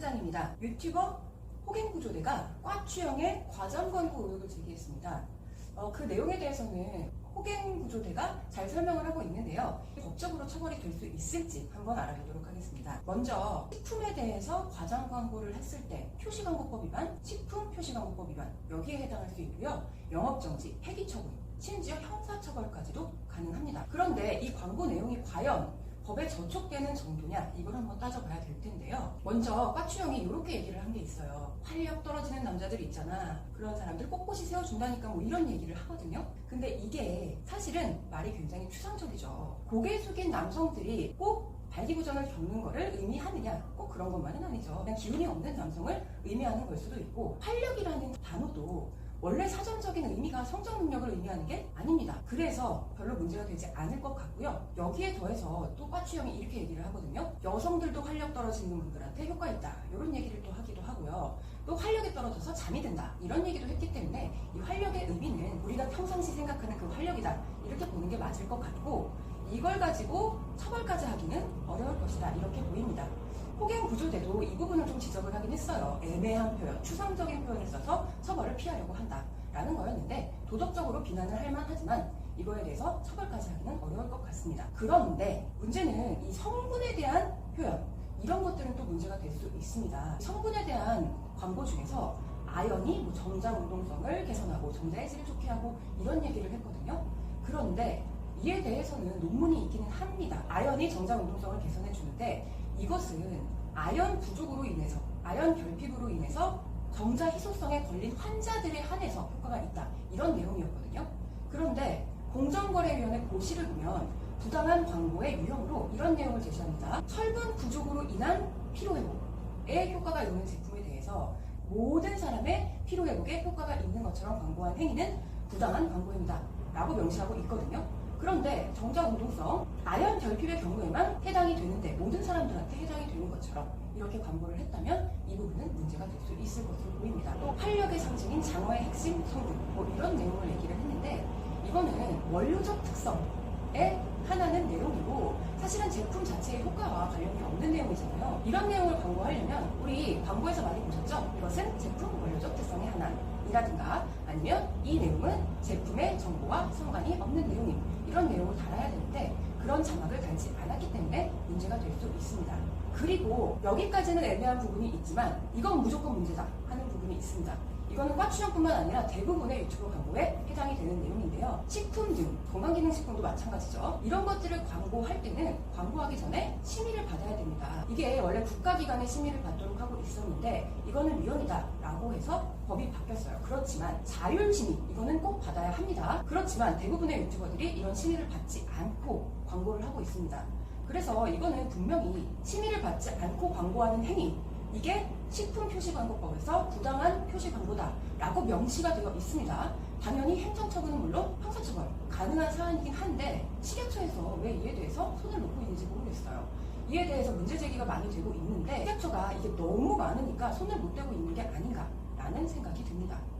실장입니다. 유튜버 호갱구조대가 과추형의 과장 광고 의혹을 제기했습니다. 그 내용에 대해서는 호갱구조대가 잘 설명을 하고 있는데요. 법적으로 처벌이 될 수 있을지 한번 알아보도록 하겠습니다. 먼저 식품에 대해서 과장 광고를 했을 때 표시광고법 위반, 식품표시광고법 위반 여기에 해당할 수 있고요. 영업정지, 폐기처분, 심지어 형사처벌까지도 가능합니다. 그런데 이 광고 내용이 과연 법에 저촉되는 정도냐 이걸 한번 따져봐야 될 텐데요. 먼저 과추형이 이렇게 얘기를 한 게 있어요. 활력 떨어지는 남자들 있잖아. 그런 사람들 꼿꼿이 세워준다니까 뭐 이런 얘기를 하거든요. 근데 이게 사실은 말이 굉장히 추상적이죠. 고개 숙인 남성들이 꼭 발기부전을 겪는 거를 의미하느냐 꼭 그런 것만은 아니죠. 그냥 기운이 없는 남성을 의미하는 걸 수도 있고 활력이라는 단어도 원래 사전적인 의미가 성적 능력을 의미하는 게 아닙니다. 그래서 별로 문제가 되지 않을 것 같고요. 여기에 더해서 또 과추형이 이렇게 얘기를 하거든요. 여성들도 활력 떨어지는 분들한테 효과 있다. 이런 얘기를 또 하기도 하고요. 또 활력이 떨어져서 잠이 든다. 이런 얘기도 했기 때문에 이 활력의 의미는 우리가 평상시 생각하는 그 활력이다. 이렇게 보는 게 맞을 것 같고 이걸 가지고 처벌까지 하기는 어려울 것이다. 이렇게 보입니다. 호갱구조대도 이 부분을 좀 지적을 하긴 했어요. 애매한 표현, 추상적인 표현을 써서 처벌을 피하려고 한다라는 거였는데 도덕적으로 비난을 할 만하지만 이거에 대해서 처벌까지 하기는 어려울 것 같습니다. 그런데 문제는 이 성분에 대한 표현 이런 것들은 또 문제가 될 수 있습니다. 성분에 대한 광고 중에서 아연이 뭐 정장 운동성을 개선하고 정자의 질을 좋게 하고 이런 얘기를 했거든요. 그런데 이에 대해서는 논문이 있기는 합니다. 아연이 정장 운동성을 개선해 주는데 이것은 아연 부족으로 인해서, 아연 결핍으로 인해서 정자 희소성에 걸린 환자들에 한해서 효과가 있다. 이런 내용이었거든요. 그런데 공정거래위원회 고시를 보면 부당한 광고의 유형으로 이런 내용을 제시합니다. 철분 부족으로 인한 피로회복에 효과가 있는 제품에 대해서 모든 사람의 피로회복에 효과가 있는 것처럼 광고한 행위는 부당한 광고입니다. 라고 명시하고 있거든요. 그런데 정자 운동성, 아연 결핍의 경우에만 해당이 되는데 모든 사람들한테 해당이 되는 것처럼 이렇게 광고를 했다면 이 부분은 문제가 될 수 있을 것으로 보입니다. 또 활력의 상징인 장어의 핵심 성분 뭐 이런 내용을 얘기를 했는데 이거는 원료적 특성에 하나는 내용이고 사실은 제품 자체의 효과와 관련이 없는 내용이잖아요. 이런 내용을 광고하려면 우리 광고에서 많이 보셨죠? 이것은 제품 원료적 특성의 하나이라든가 아니면 이 내용은 제품의 정보와 상관이 없는 내용임 이런 내용을 달아야 되는데 그런 자막을 달지 않았기 때문에 문제가 될 수 있습니다. 그리고 여기까지는 애매한 부분이 있지만 이건 무조건 문제다 하는 부분이 있습니다. 이거는 과추형뿐만 아니라 대부분의 유튜브 광고에 해당이 되는 내용인데요. 식품 등 건강기능식품도 마찬가지죠. 이런 것들을 광고할 때는 광고하기 전에 심의를 받아야 됩니다. 이게 원래 국가기관의 심의를 받도록 하고 있었는데 이거는 위헌이다 라고 해서 법이 바뀌었어요. 그렇지만 자율심의 이거는 꼭 받아야 합니다. 그렇지만 대부분의 유튜버들이 이런 심의를 받지 않고 광고를 하고 있습니다. 그래서 이거는 분명히 심의를 받지 않고 광고하는 행위 이게 식품표시광고법에서 부당한 표시광고다라고 명시가 되어 있습니다. 당연히 행정처분은 물론 형사처벌 가능한 사안이긴 한데 식약처에서 왜 이에 대해서 손을 놓고 있는지 모르겠어요. 이에 대해서 문제 제기가 많이 되고 있는데 식약처가 이게 너무 많으니까 손을 못 대고 있는 게 아닌가라는 생각이 듭니다.